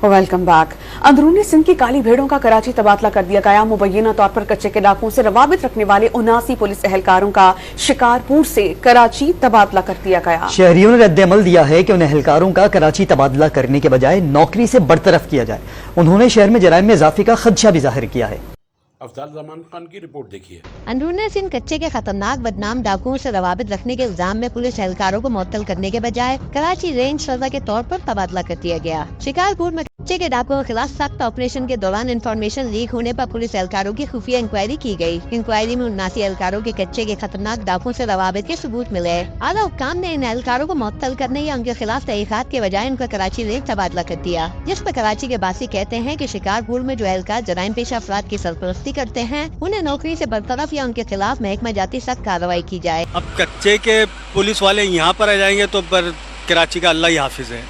Welcome back. अंदरूनी सिंध की काली भेड़ों का कराची तबादला कर दिया गया। मुबैना तौर पर कच्चे के डाकुओं से रवाबित रखने वाले 79 पुलिस एहलकारों का शिकारपुर से कराची तबादला कर दिया गया। शहरियों ने रद्द-ए-अमल दिया है कि उन एहलकारों का कराची तबादला करने के बजाय नौकरी से बरतरफ किया जाए। उन्होंने शहर में जराइम में इजाफे का खदशा भी जाहिर किया है। अफजाल जमान खान की रिपोर्ट देखिए। अंदरूनी सिंध कच्चे के खतरनाक बदनाम डाकुओं से रवाबित रखने के इल्जाम में पुलिस एहलकारों को मुअत्तल करने के बजाय कराची रेंज सजा के तौर पर तबादला कर दिया गया। शिकारपुर में कच्चे के डाकुओं के खिलाफ सख्त ऑपरेशन के दौरान इंफॉर्मेशन लीक होने पर पुलिस एहलकारों की खुफिया इंक्वायरी की गई। इंक्वायरी में 79 एहलकारों के कच्चे के खतरनाक डाकुओं से रवाबित के सबूत मिले। आला हुक्काम ने इन एहलकारों को मुअत्तल करने या उनके खिलाफ तहकीकात के बजाय उनका कराची रेंज तबादला कर दिया, जिस पर कराची के बासी कहते हैं कि शिकारपुर में जो एहलकार जराइम पेशा अफराद की सरपरस्ती करते हैं उन्हें नौकरी से बरतरफ या उनके खिलाफ महकमा जाती सख्त कार्रवाई की जाए। अब कच्चे के पुलिस वाले यहाँ पर आ जाएंगे तो पर कराची का अल्लाह ही हाफिज है।